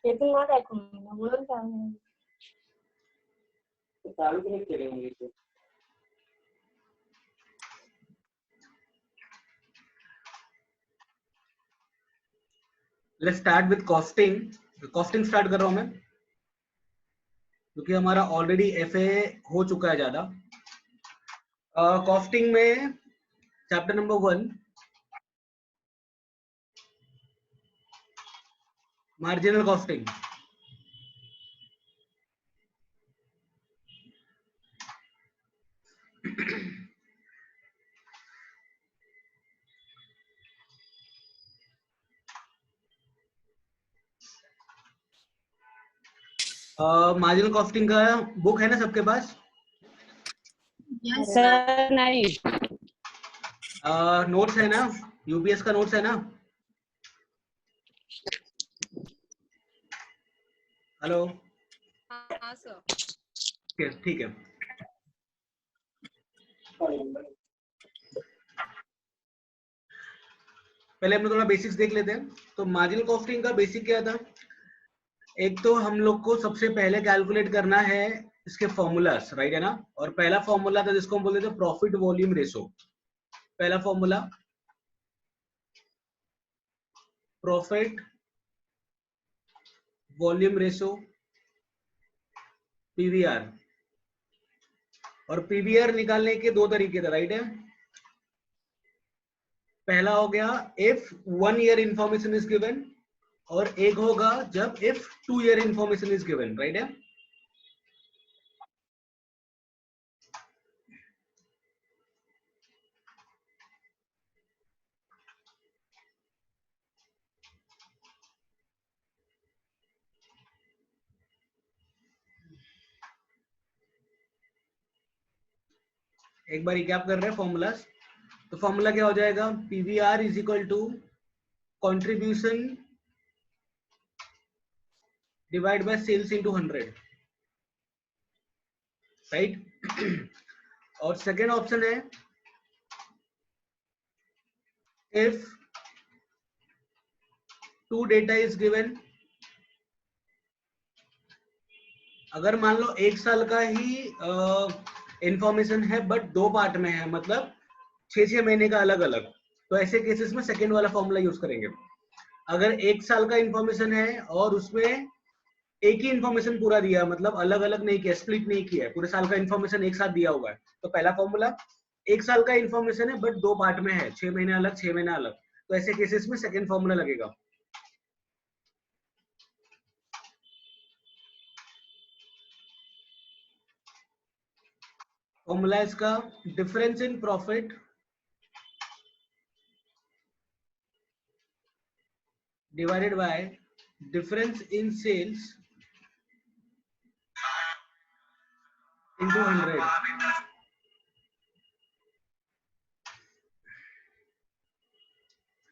Ketan not acronym म्हणून सांग चालू कनेक्ट केले होंगे इसे. Let's start with costing. Costing start कर रहा हूं मैं क्योंकि हमारा ऑलरेडी एफए हो चुका है ज्यादा. कॉस्टिंग में chapter number 1 marginal costing. Marginal costing का बुक है ना सबके पास? सर नहीं. नोट्स है ना? यूपीएस का नोट्स है ना? हेलो. हाँ सर. ठीक है. पहले हम लोग थोड़ा बेसिक्स देख लेते हैं. तो मार्जिनल कॉस्टिंग का बेसिक क्या था? एक तो हम लोग को सबसे पहले कैलकुलेट करना है इसके फॉर्मूलास, राइट है ना? और पहला फॉर्मूला था जिसको हम बोलते थे प्रॉफिट वॉल्यूम रेशो. पहला formula profit volume ratio PVR. और पीवीआर निकालने के दो तरीके थे, राइट है? पहला हो गया if 1 year information is given और एक होगा जब if 2 year information is given, right है? एक बार रिकैप कर रहे हैं फॉर्मूलास. तो फॉर्मूला क्या हो जाएगा? PVR is equal to contribution divide by sales into 100, right? और सेकेंड ऑप्शन है इफ 2 डेटा इज गिवन. अगर मान लो 1 साल का ही इंफॉर्मेशन है बट 2 पार्ट में है, मतलब 6-6 महीने का अलग अलग, तो ऐसे केसेस में सेकेंड वाला फॉर्मूला यूज करेंगे. अगर 1 साल का इंफॉर्मेशन है और उसमें एक ही इंफॉर्मेशन पूरा दिया, मतलब अलग अलग नहीं किया, स्प्लिट नहीं किया है, पूरे साल का इंफॉर्मेशन एक साथ दिया हुआ है, तो पहला फॉर्मूला 1 साल का इंफॉर्मेशन है बट 2 पार्ट में है, 6 महीने अलग 6 महीने अलग, तो ऐसे केसेस में सेकेंड फॉर्मूला लगेगा. फॉर्मूला इसका difference in profit divided by difference in sales into 100.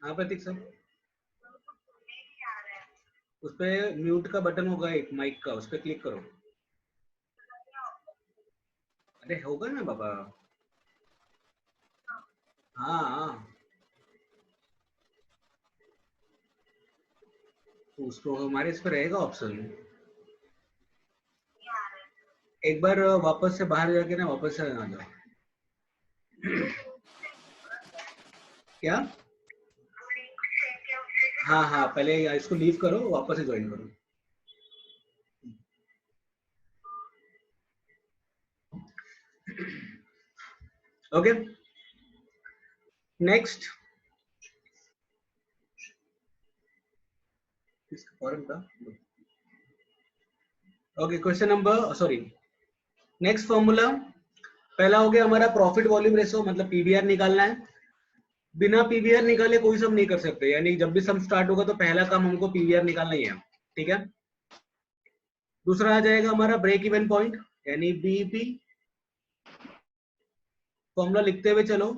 हाँ प्रतीक सर, उस पे म्यूट का बटन होगा एक माइक का, उस पे क्लिक करो. अरे होगा ना बाबा. हाँ तो उसको हमारे इस पे रहेगा ऑप्शन. एक बार वापस से बाहर जाके ना वापस से आ जाओ. क्या? हाँ पहले इसको लीव करो, वापस से ज्वाइन करो. Okay next. Okay question number sorry next formula. पहला हो गया हमारा प्रॉफिट वॉल्यूम रेशो, मतलब पीवीआर निकालना है. बिना पीवीआर निकाले कोई सम नहीं कर सकते, यानी जब भी सम स्टार्ट होगा तो पहला काम हमको पीवीआर निकालना ही है, ठीक है? दूसरा आ जाएगा हमारा ब्रेक इवन पॉइंट यानी बीईपी. फॉर्मूला लिखते हुए चलो.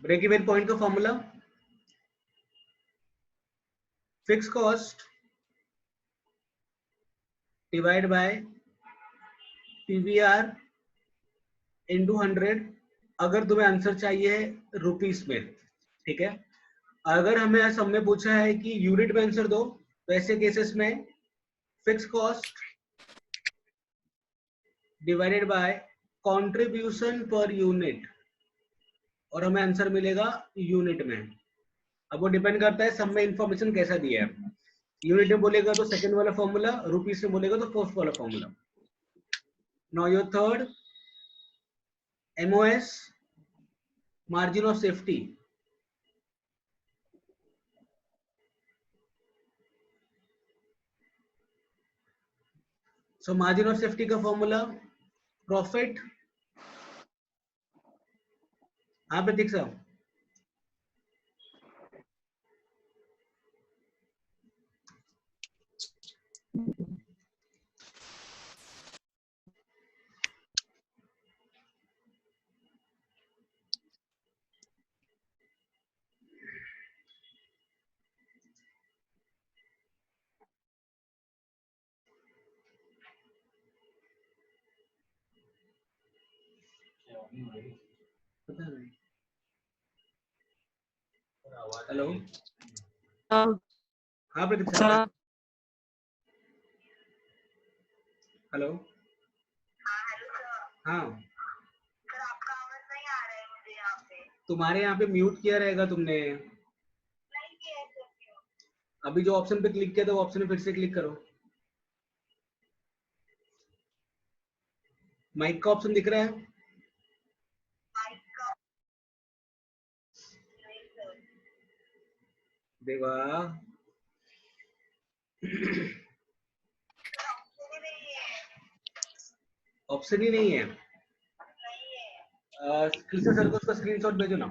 ब्रेक इवन पॉइंट का formula fix cost divide by PVR into 100 अगर तुम्हें आंसर चाहिए रुपीस में, ठीक है। अगर हमें सब में पूछा है कि यूनिट में आंसर दो, तो ऐसे केसेस में fix cost divided by contribution per unit और हमें आंसर मिलेगा यूनिट में। अब वो डिपेंड करता है सब में इंफॉर्मेशन कैसा दिया है। यूनिट में बोलेगा तो सेकंड वाला फॉर्मूला, रुपीस में बोलेगा तो फर्स्ट वाला formula. Now your third MOS margin of safety. So margin of safety का फॉर्मूला प्रॉफिट, हाँ प्रतीक साहब, हेलो, हाँ प्रतीक साहब, हेलो, हाँ सर आपका आवाज नहीं आ रहा है मुझे यहाँ पे। तुम्हारे यहाँ पे म्यूट किया रहेगा तुमने। नहीं किया है सर, क्यों? अभी जो ऑप्शन पे क्लिक किया था वो ऑप्शन पे फिर से क्लिक करो। माइक का ऑप्शन दिख रहा है? माइक का नहीं सर। देवा ऑप्शन ही नहीं है। ऑप्शन ही नहीं है। नहीं है। कृष्ण सर को उसका स्क्रीनशॉट भेजो ना।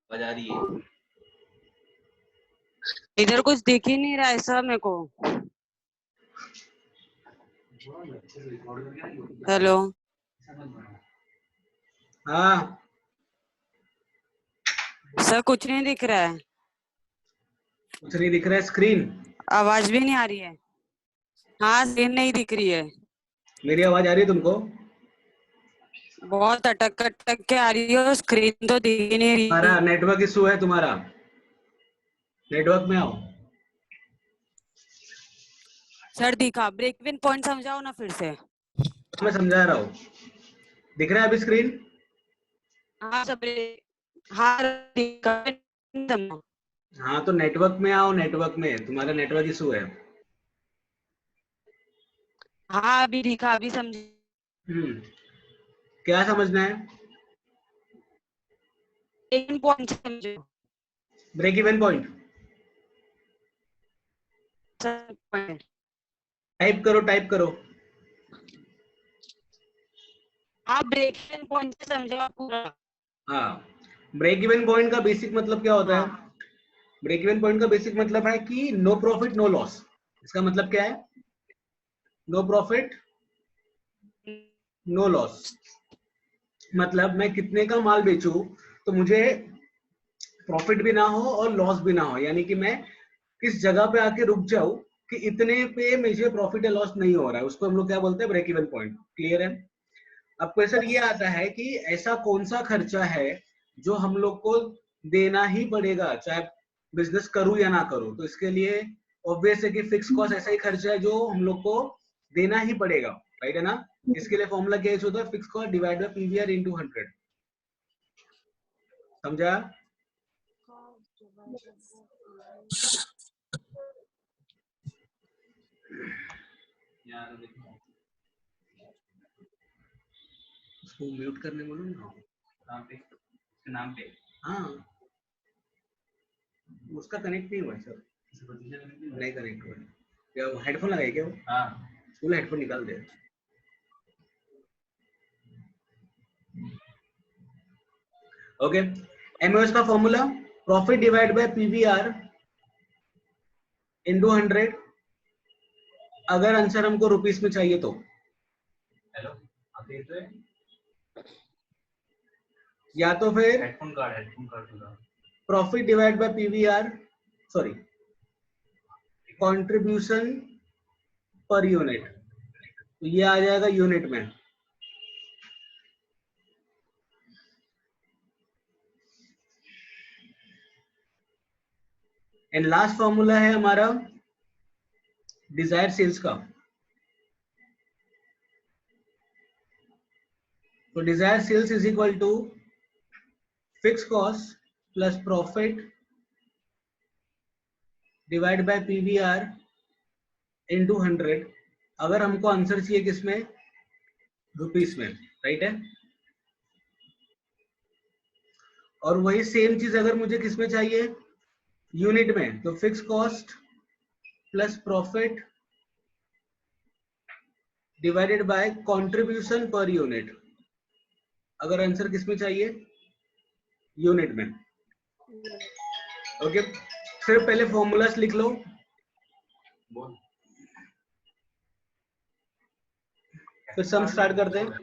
बजा रही है। इधर कुछ दिख ही नहीं रहा है सर मेरे को। हेलो, हाँ सर कुछ नहीं दिख रहा है, कुछ नहीं दिख रहा है। स्क्रीन, आवाज भी नहीं आ रही है। हाँ, स्क्रीन नहीं दिख रही है, मेरी आवाज आ रही है तुमको? बहुत अटक अटक के आ रही है और स्क्रीन तो दिख ही नहीं तुम्हारा रही। नेटवर्क इशू है, तुम्हारा नेटवर्क में आओ। सर दिखा, ब्रेक इवन पॉइंट समझाओ ना फिर से। मैं समझा रहा हूँ, दिख रहा है अभी स्क्रीन? हाँ सब, हाँ दिखा। हाँ तो नेटवर्क में आओ, नेटवर्क में, तुम्हारा नेटवर्क इशू है। हाँ अभी दिखा, अभी समझ। क्या समझना है? एक पॉइंट समझो। ब्रेक इवन पॉइंट टाइप करो, टाइप करो। हाँ, ब्रेक इवन पॉइंट से समझो पूरा। हाँ, ब्रेक इवन पॉइंट का बेसिक मतलब क्या होता है? हाँ। ब्रेक इवन पॉइंट का बेसिक मतलब है कि नो प्रॉफिट नो लॉस। इसका मतलब क्या है? No profit no loss. मतलब मैं कितने का माल बेचूं तो मुझे प्रॉफिट भी ना हो और लॉस भी ना हो, यानी कि मैं किस जगह पे आके रुक जाऊं कि इतने पे मुझे प्रॉफिट या लॉस नहीं हो रहा है, उसको हम लोग क्या बोलते हैं? Break even point. क्लियर है? अब क्वेश्चन ये आता है कि ऐसा कौन सा खर्चा है जो हम लोग को देना ही पड़ेगा चाहे बिजनेस करूं या ना करूं। तो इसके लिए ऑब्वियस है कि फिक्स कॉस्ट ऐसा ही खर्चा है जो हम लोग को देना ही पड़ेगा, राइट है ना। इसके लिए फॉर्मूला क्या यूज होता है? Fix cost divide by PVR into 100। समझा? उसको म्यूट करने बोलो ना। नाम पे, नाम पे। हाँ, उसका कनेक्ट नहीं हुआ है सर। नहीं कनेक्ट हुआ है। क्या हेडफोन लगाए क्या वो? हाँ, फुल हेडफोन निकाल दे। ओके, एमओएस का formula profit divide by PVR into 100 अगर आंसर हमको रुपीस में चाहिए तो। हेलो, आप देख रहे हैं? या तो फिर headphone card profit divide by PVR, sorry contribution per unit, तो ये आ जाएगा यूनिट में। एंड लास्ट फॉर्मूला है हमारा डिजायर सेल्स का। तो desire sales is equal to fix cost plus profit divide by PVR into 100। अगर हमको आंसर चाहिए किसमें, रुपीस में, राइट है। और वही सेम चीज अगर मुझे किसमें चाहिए, यूनिट में, तो fix cost plus profit divided by contribution per unit. अगर आंसर किसमें चाहिए, यूनिट में। ओके, सिर्फ पहले फॉर्मूलास लिख लो। फिर सम स्टार्ट करते हैं।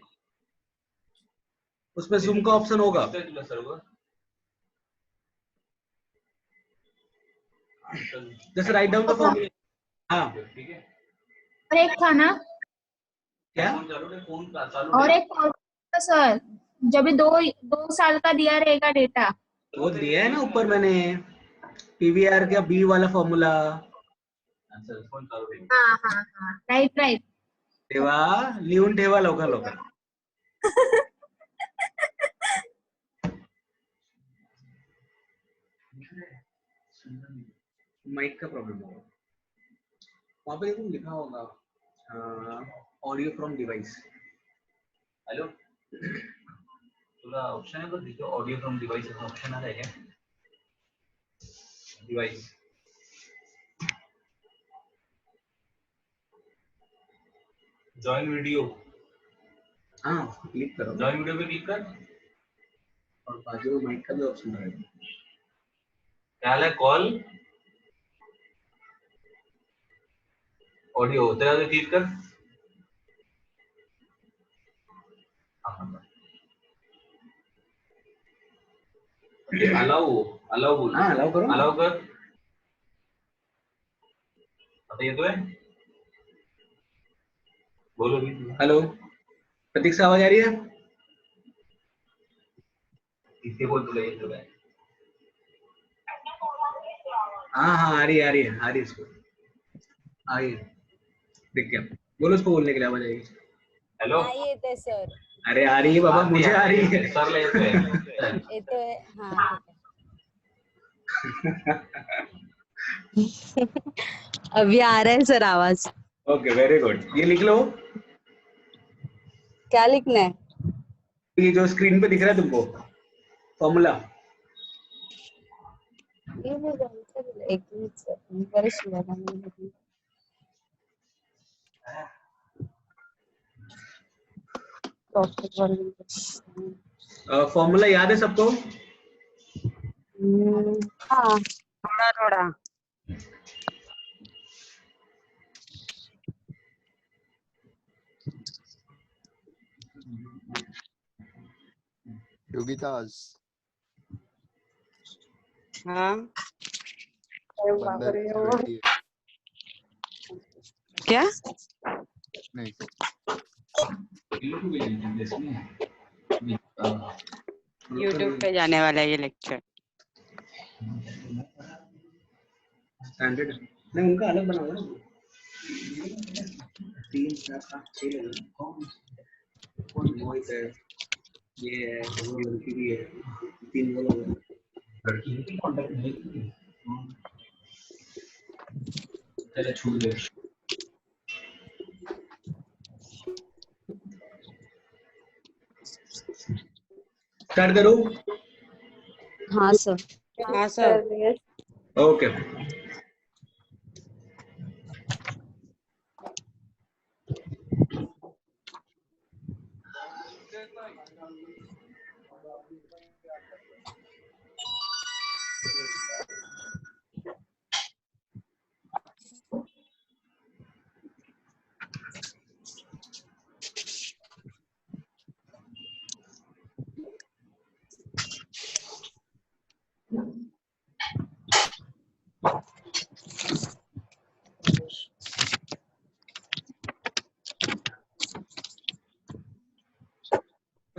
उसमें जूम का ऑप्शन होगा। जैसे राइट डाउन द फॉर्मूला। हाँ, और एक था ना, क्या और एक और था सर, जब भी 2 साल का दिया रहेगा डेटा। वो दिया है ना ऊपर मैंने, पीवीआर का बी वाला फॉर्मूला। हाँ हाँ हाँ, राइट राइट। ठेवा लिहून ठेवा लवकर लवकर। माइक का प्रॉब्लम होगा, वहां पे तुम लिखा होगा ऑडियो फ्रॉम डिवाइस। हेलो, तुला ऑप्शन है, तो ऑडियो फ्रॉम डिवाइस ऑप्शन आ क्या डिवाइस। जॉइन वीडियो, हाँ क्लिक करो, जॉइन वीडियो पे क्लिक कर, और बाजू में माइक का भी ऑप्शन रहेगा। क्या है, कॉल ऑडियो होता है, क्लिक कर। अलाउ बोल, हाँ अलाउ करो, अलाउ कर। आता येतोय, बोलो भी। हेलो प्रतीक से आवाज आ रही है? इसे बोल, तुला येतो काय? हाँ हाँ आ रही है, आ रही है, आ रही है, इसको आ रही है, देख क्या बोलो, उसको बोलने के लिए आवाज आएगी। हेलो, नाही येते सर, अरे आ रही है बाबा, मुझे आ रही है। सरला येतोय। येतोय। हाँ ठीक है। अभी आ रहा है सर आवाज। ओके वेरी गुड, ये लिख लो, क्या लिखना है? ये जो स्क्रीन पे दिख रहा है तुमको फॉर्मूला। ये वो सर, एक मिनट सर, बरेच लगा मैंने। फॉर्मूला याद है सबको? हाँ थोड़ा थोड़ा। योगिताज हाँ बंदर बैठी है। क्या? नहीं यूट्यूब पे जाने वाला है ये लेक्चर। स्टैंडर्ड नहीं, उनका अलग बना हुआ है। 3 4 5 6 लगे, मोहित है, ये है, वो लड़की भी है, 3 वो लोग हैं। लड़की की कांटेक्ट नहीं की, चले छूट दे। स्टार्ट करो। हाँ सर, हाँ सर। ओके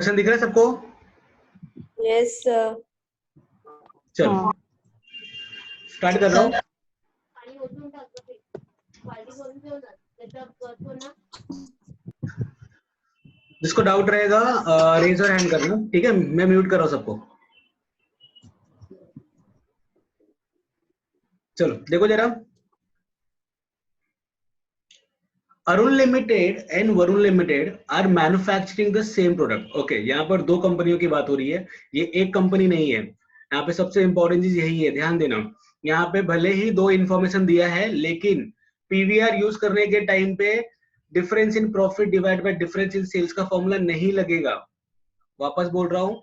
क्वेश्चन दिख रहा है सबको? Yes, sir. चलो हाँ। स्टार्ट कर रहा हूँ। जिसको डाउट रहेगा रेज योर हैंड करना, ठीक है? मैं म्यूट कर रहा हूँ सबको। चलो देखो जरा, Arun limited and Varun limited are manufacturing the same product. Okay, यहाँ पर दो कंपनियों की बात हो रही है, ये एक कंपनी नहीं है। यहाँ पे सबसे इंपॉर्टेंट चीज यही है, ध्यान देना। यहाँ पे भले ही दो इंफॉर्मेशन दिया है, लेकिन पीवीआर यूज करने के टाइम पे difference in profit divide by difference in sales का फॉर्मूला नहीं लगेगा। वापस बोल रहा हूं,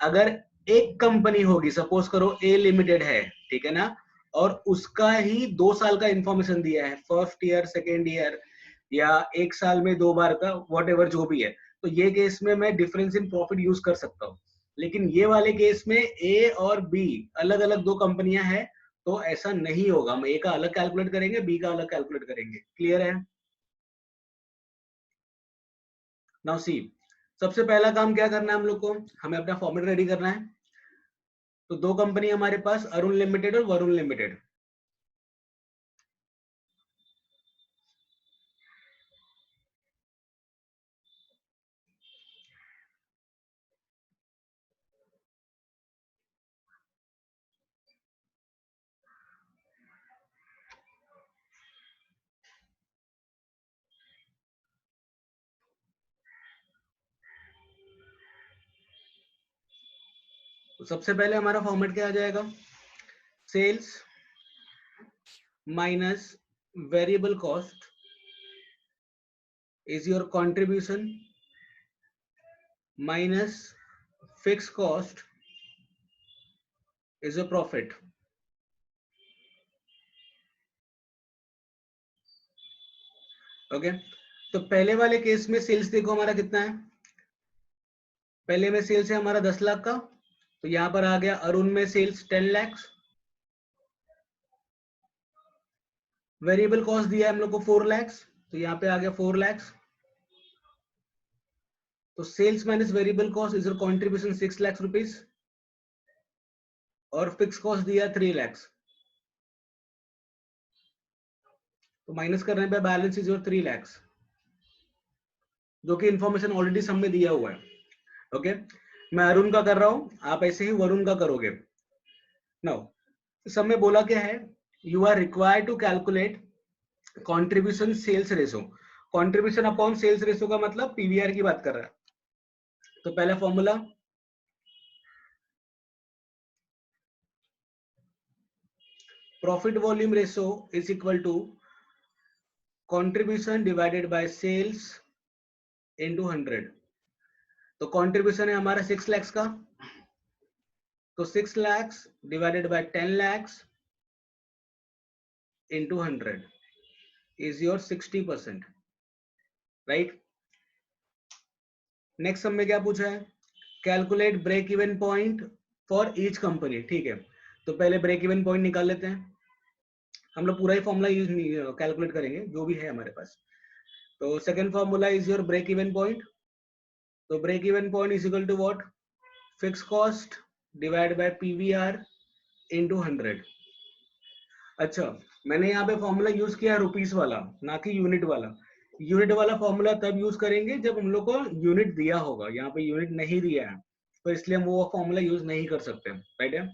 अगर एक कंपनी होगी, सपोज करो ए लिमिटेड है, ठीक है ना, और उसका ही 2 साल का इंफॉर्मेशन दिया है, फर्स्ट ईयर, सेकेंड ईयर, या 1 साल में 2 बार का, वॉट एवर जो भी है, तो ये केस में मैं डिफरेंस इन प्रॉफिट यूज कर सकता हूँ। लेकिन ये वाले केस में ए और बी अलग अलग 2 कंपनियां हैं, तो ऐसा नहीं होगा। हम ए का अलग कैलकुलेट करेंगे, बी का अलग कैलकुलेट करेंगे। क्लियर है? नाउ सी, सबसे पहला काम क्या करना है हम लोग को, हमें अपना फॉर्मेट रेडी करना है। तो 2 कंपनी हमारे पास, अरुण लिमिटेड और वरुण लिमिटेड। तो सबसे पहले हमारा फॉर्मेट क्या आ जाएगा, sales minus variable cost is your contribution minus fix cost is your profit. Okay, तो पहले वाले केस में सेल्स देखो हमारा कितना है, पहले में सेल्स है हमारा 10 लाख का, तो यहां पर आ गया अरुण में सेल्स 10 लाख। वेरिएबल कॉस्ट दिया है हम लोग को 4 लाख, तो यहाँ पे आ गया 4 लाख। तो sales minus variable cost is your contribution 6 lakh rupees, और फिक्स कॉस्ट दिया 3 लाख, तो माइनस करने पे बैलेंस इज योर 3 लाख, जो कि इंफॉर्मेशन ऑलरेडी सब में दिया हुआ है। ओके, मैं अरुण का कर रहा हूं, आप ऐसे ही वरुण का करोगे। नाउ सब में बोला क्या है, you are required to calculate contribution sales ratio. Contribution upon sales ratio का मतलब पीवीआर की बात कर रहा है। तो पहला formula, profit volume ratio is equal to contribution divided by sales into 100। तो कंट्रीब्यूशन है हमारा 6 लाख का, तो 6 lakh divided by 10 lakh into 100 is your 60%, right? Next सब में क्या पूछा है, calculate break even point for each company. ठीक है, तो पहले ब्रेक इवन पॉइंट निकाल लेते हैं। हम लोग पूरा ही फॉर्मूला यूज कैलकुलेट करेंगे जो भी है हमारे पास। तो second formula is your break even point. तो break even point is equal to what, fix cost divide by PVR into 100। अच्छा, मैंने यहाँ पे फॉर्मूला यूज किया रुपीस वाला, ना कि यूनिट वाला। यूनिट वाला फॉर्मूला तब यूज करेंगे जब हम लोग को यूनिट दिया होगा, यहाँ पे यूनिट नहीं दिया है, तो इसलिए हम वो फॉर्मूला यूज नहीं कर सकते, राइट है?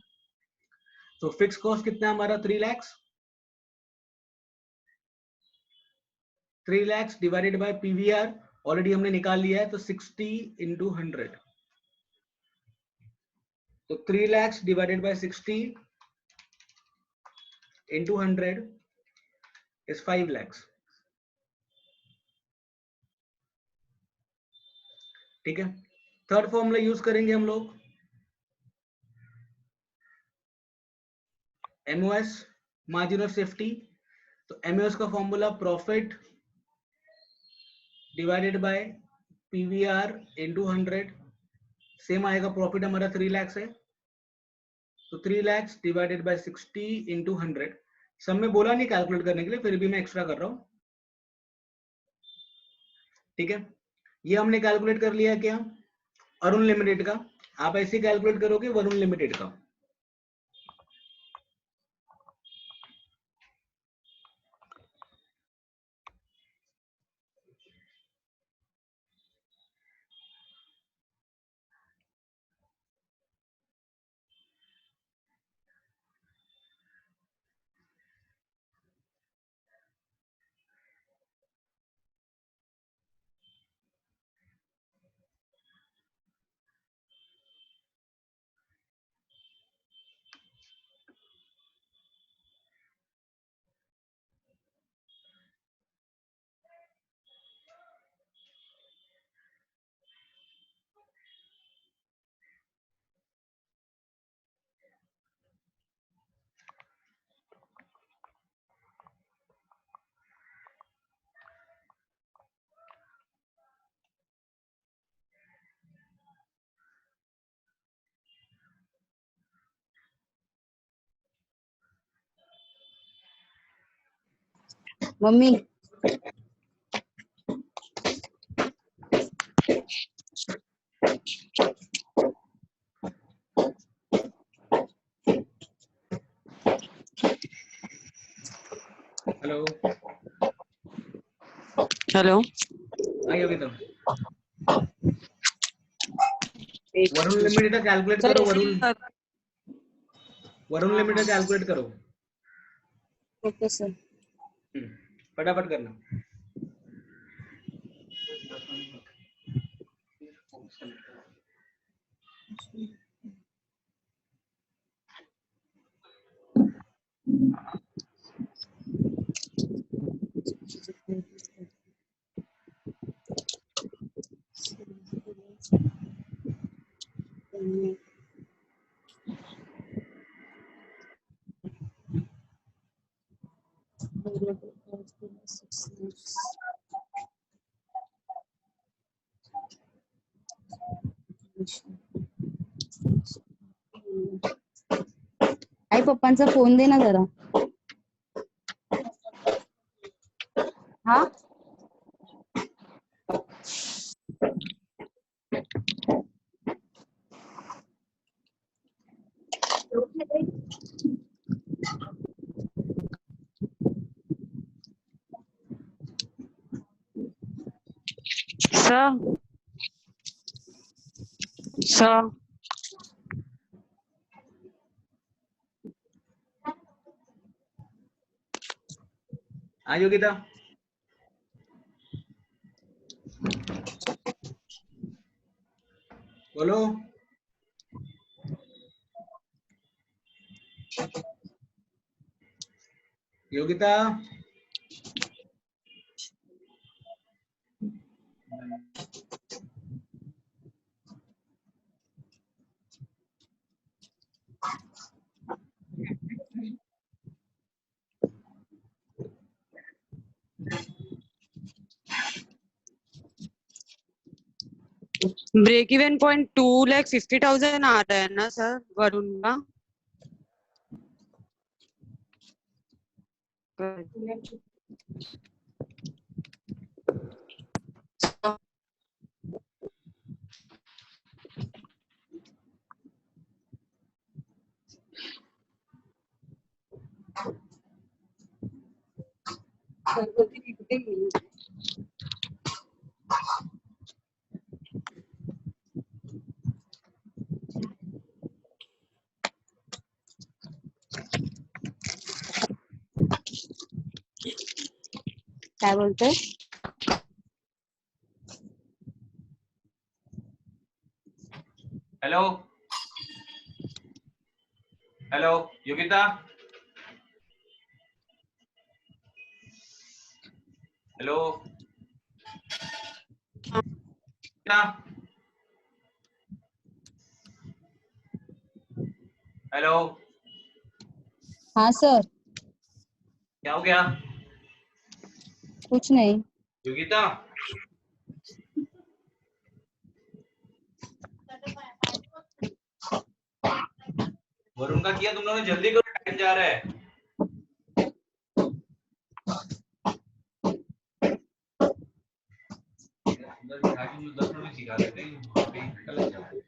तो फिक्स कॉस्ट कितना है हमारा, 3 lakh. 3 lakh divided bye PVR already हमने निकाल लिया है, तो 60 इंटू 100। तो 3 lakh divided bye 60 into 100 is 5 lakh. ठीक है, थर्ड फॉर्मूला यूज करेंगे हम लोग, एमओएस, मार्जिन ऑफ सेफ्टी। तो एमओएस का formula profit divided bye PVR into 100, same आएगा। प्रॉफिट हमारा 3 लाख है, तो 3 लाख डिवाइडेड बाय 60 इंटू 100। सब में बोला नहीं कैलकुलेट करने के लिए, फिर भी मैं एक्स्ट्रा कर रहा हूं। ठीक है, ये हमने कैलकुलेट कर लिया क्या, अरुण लिमिटेड का, आप ऐसे कैलकुलेट करोगे वरुण लिमिटेड का। Mummy hello hello. हाँ योगिता, वरुण लिमिटेड का कैलकुलेट सर करो, ऐसे ही वरुण लिमिटेड कैलकुलेट करो। Okay sir. फटाफट करना। आई पप्पांचा फोन दे ना जरा. हा सर सर हाँ योगिता, बोलो। योगिता, ब्रेक इवन पॉइंट 2,50,000 आ रहा है ना सर वरुण का? काय बोलतोय? Hello hello Yogita, hello hello, हाँ सर. क्या हो गया कुछ नहीं. योगिता? वरुण का किया तुम लोगों ने? जल्दी करो, टाइम जा रहा है। अंदर बिठा के मुझे 10 मिनट में सिखा लगा देते हैं वहाँ पे गलत जवाब।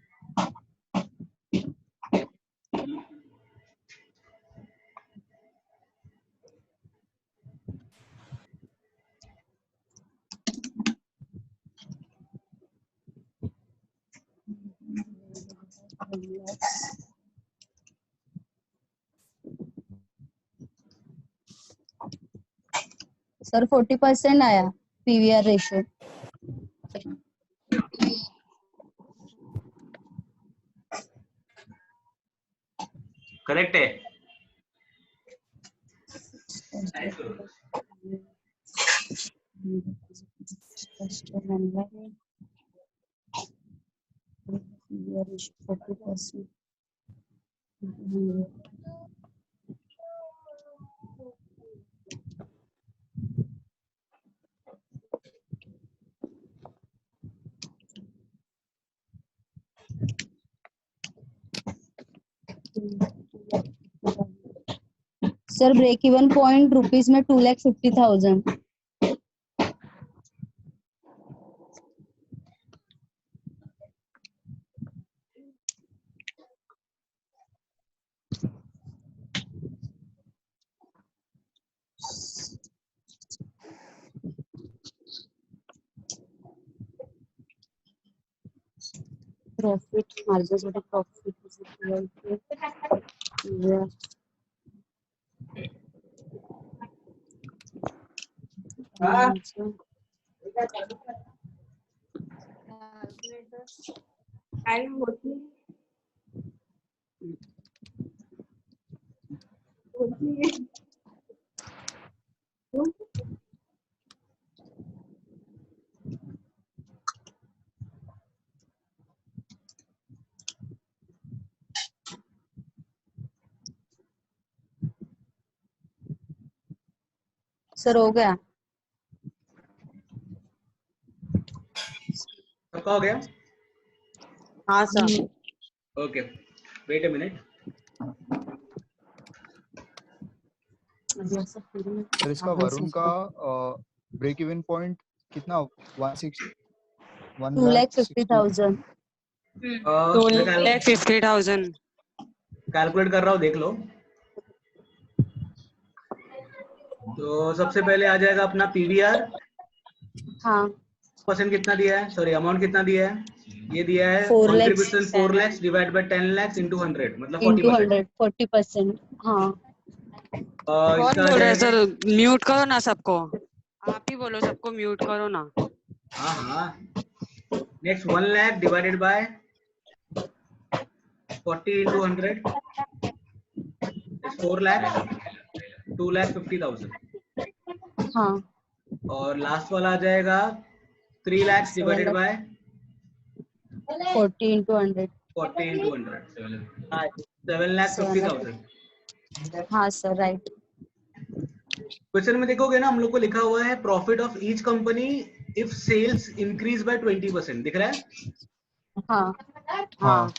सर 40% आया पीवीआर रेशियो। करेक्ट है। Sir break even point rupees में 2,50,000। प्रॉफिट मार्जिन प्रॉफिट सर हो गया। सबका हो गया? हाँ sir. Okay, wait a minute. Sir इसका वरुण का ब्रेक इवन पॉइंट कितना 2,50,000। 2,50,000। कैलकुलेट कर रहा हूँ, देख लो। तो सबसे पहले आ जाएगा अपना पीवीआर। हाँ परसेंट कितना दिया है, सॉरी अमाउंट कितना दिया है? ये दिया है 4 lakhs contribution 4 lakhs divide by 10 lakhs into 100 मतलब into 40%। 40%। हाँ कौन इसका आ बोल रहा है जाएगा, सर? म्यूट करो ना सबको। आप ही बोलो, सबको म्यूट करो ना। हाँ हाँ। Next 1 lakh divided by 40 into 100 is 4 lakhs, 2,50,000। हाँ और लास्ट वाला आ जाएगा 3 lakhs divided by 40 into 100। 40 into 100 7,50,000। हाँ सर राइट। क्वेश्चन में देखोगे ना, हम लोग को लिखा हुआ है profit of each company if sales increase by 20%, दिख रहा है? हाँ हाँ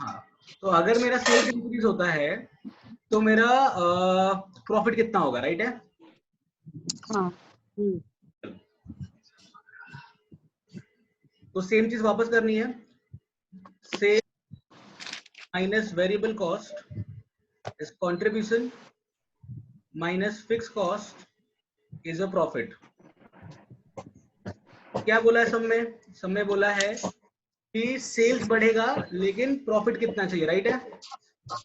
हाँ। तो अगर मेरा सेल्स इंक्रीज होता है तो मेरा प्रॉफिट कितना होगा, राइट है? हाँ। तो सेम चीज वापस करनी है। Sale minus variable cost is contribution minus fix cost is a profit. क्या बोला है सब में? सब में बोला है कि सेल्स बढ़ेगा लेकिन प्रॉफिट कितना चाहिए, राइट है?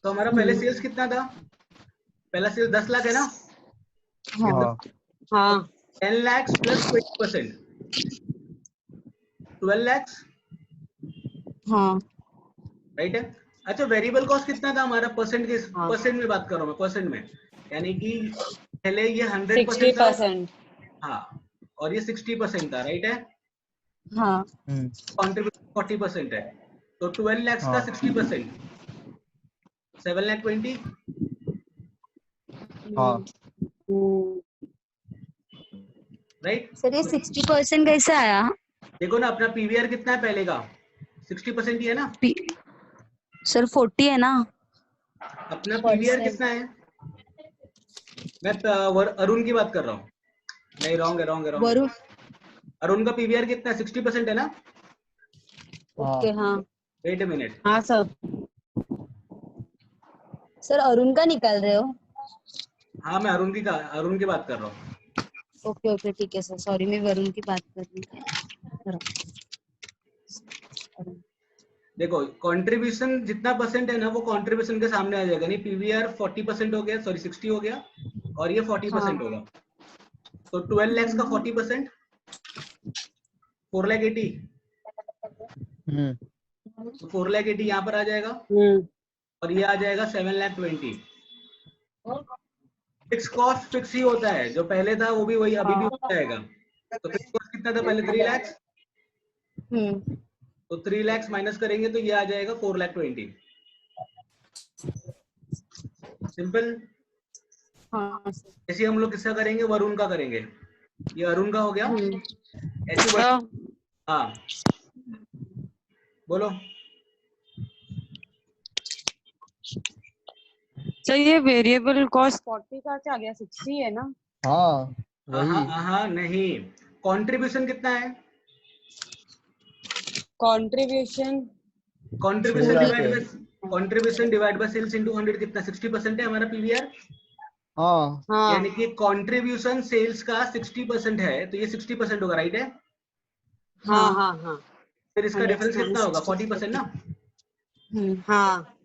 तो हमारा पहले सेल्स कितना था? पहला सेल्स 10 लाख है ना? हाँ हाँ 10 lakhs plus 20%, 12 lakhs, हाँ राइट है? अच्छा, वेरिएबल कॉस्ट कितना था हमारा? परसेंट के हाँ। परसेंट में बात कर रहा हूँ मैं, परसेंट में, यानी कि पहले ये 100% था, 60%। हाँ, और ये 60% था, राइट है? हाँ कॉन्ट्रीब्यूशन 40% है, तो 12 lakhs का 60%, 7,20,000, राइट? सर ये 60% कैसे आया? देखो ना, अपना पीवीआर कितना है पहले का? 60% ही है ना? सर 40 है ना? अपना पीवीआर कितना है? मैं अरुण की बात कर रहा हूँ। नहीं, रॉन्ग है, रॉन्ग है, रॉन्ग है। वरुण अरुण का पीवीआर कितना है? 60% है ना? ओके हाँ वेट अ मिनट, हाँ सर। सर अरुण का निकाल रहे हो? हाँ मैं अरुण की बात कर रहा हूँ। ओके ओके ठीक है सर, सॉरी मैं वरुण की बात कर रही हूँ। देखो कंट्रीब्यूशन जितना परसेंट है ना वो कंट्रीब्यूशन के सामने आ जाएगा, नहीं पीवीआर 40% हो गया, सॉरी 60 हो गया और ये 40% होगा, तो 12 lakhs का 40% 4,80,000, तो 4,80,000 यहाँ पर आ जाएगा और ये आ जाएगा 7,20,000। फिक्स कॉस्ट फिक्स ही होता है, जो पहले था वो भी वही अभी भी हो जाएगा। तो फिक्स कॉस्ट कितना था पहले? 3 lakhs, तो 3 lakhs माइनस करेंगे तो ये आ जाएगा 4,20,000। सिंपल। हाँ सर। ऐसे हम लोग किसका करेंगे? वरुण का करेंगे। ये अरुण का हो गया। ऐसे हाँ बोलो। सर ये वेरिएबल कॉस्ट 40 का क्या आ गया, 60 है ना? हाँ वही। हाँ नहीं, कंट्रीब्यूशन कितना है? Contribution divide by sales into 100 कितना? 60% है हमारा पीवीआर। हाँ हाँ यानी कि कंट्रीब्यूशन सेल्स का 60% है, तो ये 60% होगा, राइट है? हाँ हाँ हाँ। फिर इसका 100 डिफरेंस कितना होगा? 60, 40% ना। हाँ